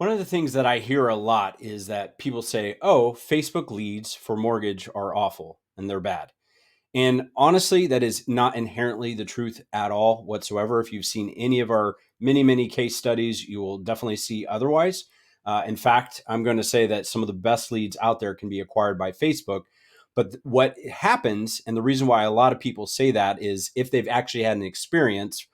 One of the things that I hear a lot is that people say, oh, Facebook leads for mortgage are awful and they're bad. And honestly, that is not inherently the truth at all whatsoever. If you've seen any of our many case studies, you will definitely see otherwise. In fact, I'm going to say that some of the best leads out there can be acquired by Facebook. But what happens, and the reason why a lot of people say that is if they've actually had an experience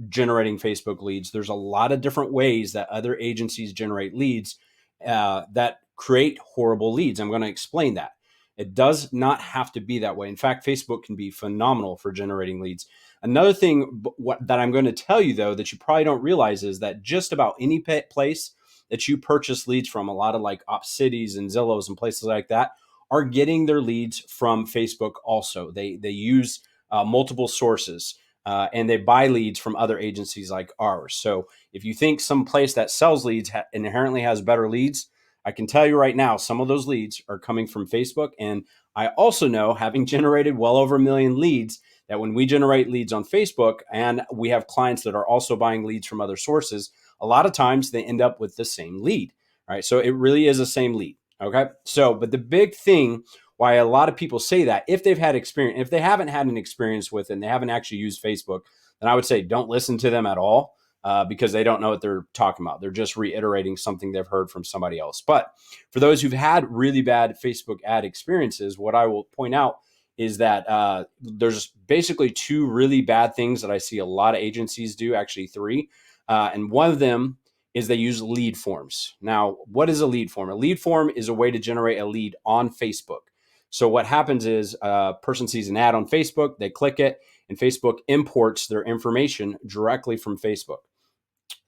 generating Facebook leads. There's a lot of different ways that other agencies generate leads that create horrible leads. I'm going to explain that. It does not have to be that way. In fact, Facebook can be phenomenal for generating leads. Another thing that I'm going to tell you, though, that you probably don't realize is that just about any place that you purchase leads from, a lot of like Cities and Zillows and places like that, are getting their leads from Facebook also. They use multiple sources and they buy leads from other agencies like ours. So if you think some place that sells leads inherently has better leads, I can tell you right now, some of those leads are coming from Facebook. And I also know, having generated well over 1 million leads, that when we generate leads on Facebook and we have clients that are also buying leads from other sources, a lot of times they end up with the same lead, right? So it really is the same lead. Okay. So, but the big thing why a lot of people say that, if they've had experience, if they haven't had an experience with it and they haven't actually used Facebook, then I would say don't listen to them at all because they don't know what they're talking about. They're just reiterating something they've heard from somebody else. But for those who've had really bad Facebook ad experiences, what I will point out is that there's basically two really bad things that I see a lot of agencies do, actually three. And one of them is they use lead forms. Now, what is a lead form? A lead form is a way to generate a lead on Facebook. So what happens is a person sees an ad on Facebook, they click it, and Facebook imports their information directly from Facebook.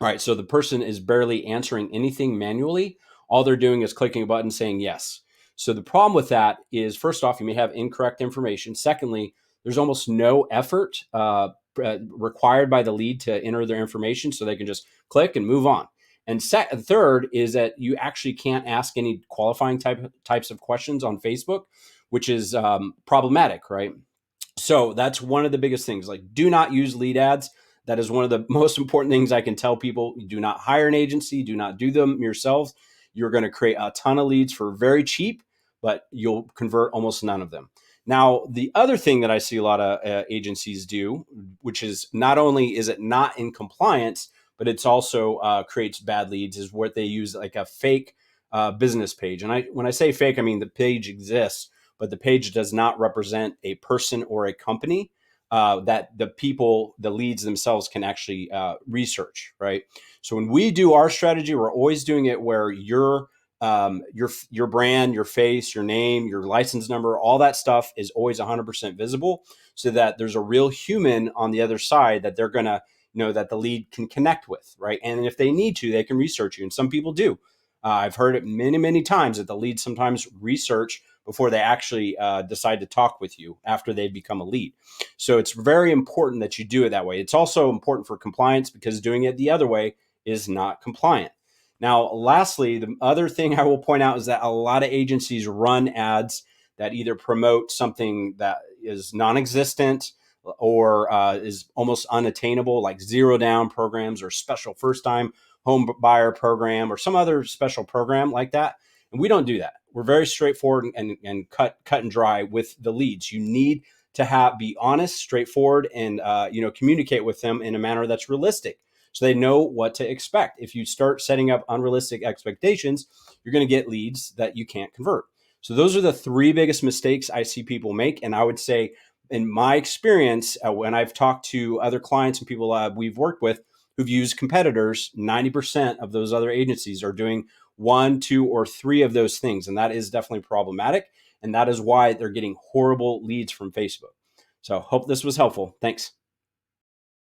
All right, so the person is barely answering anything manually. All they're doing is clicking a button saying yes. So the problem with that is, first off, you may have incorrect information. Secondly, there's almost no effort required by the lead to enter their information, so they can just click and move on. And third is that you actually can't ask any qualifying types of questions on Facebook, which is problematic, right? So that's one of the biggest things. Like, do not use lead ads. That is one of the most important things I can tell people. Do not hire an agency. Do not do them yourselves. You're going to create a ton of leads for very cheap, but you'll convert almost none of them. Now, the other thing that I see a lot of agencies do, which is not only is it not in compliance, but it's also creates bad leads, is what they use, like a fake business page. And when I say fake, I mean the page exists, but the page does not represent a person or a company that the leads themselves can actually research, right? So when we do our strategy, we're always doing it where your brand, your face, your name, your license number, all that stuff is always 100% visible, so that there's a real human on the other side that they're gonna, that the lead can connect with, right? And if they need to, they can research you, and some people do. I've heard it many times that the leads sometimes research before they actually decide to talk with you after they've become a lead. So it's very important that you do it that way. It's also important for compliance because doing it the other way is not compliant. Now, lastly, the other thing I will point out is that a lot of agencies run ads that either promote something that is non-existent or is almost unattainable, like zero down programs or special first time home buyer program or some other special program like that. And we don't do that. We're very straightforward and cut and dry with the leads. You need to be honest, straightforward, and communicate with them in a manner that's realistic, so they know what to expect. If you start setting up unrealistic expectations, you're going to get leads that you can't convert. So those are the three biggest mistakes I see people make. And I would say, in my experience, when I've talked to other clients and people we've worked with who've used competitors, 90% of those other agencies are doing one, two, or three of those things. And that is definitely problematic. And that is why they're getting horrible leads from Facebook. So hope this was helpful. Thanks.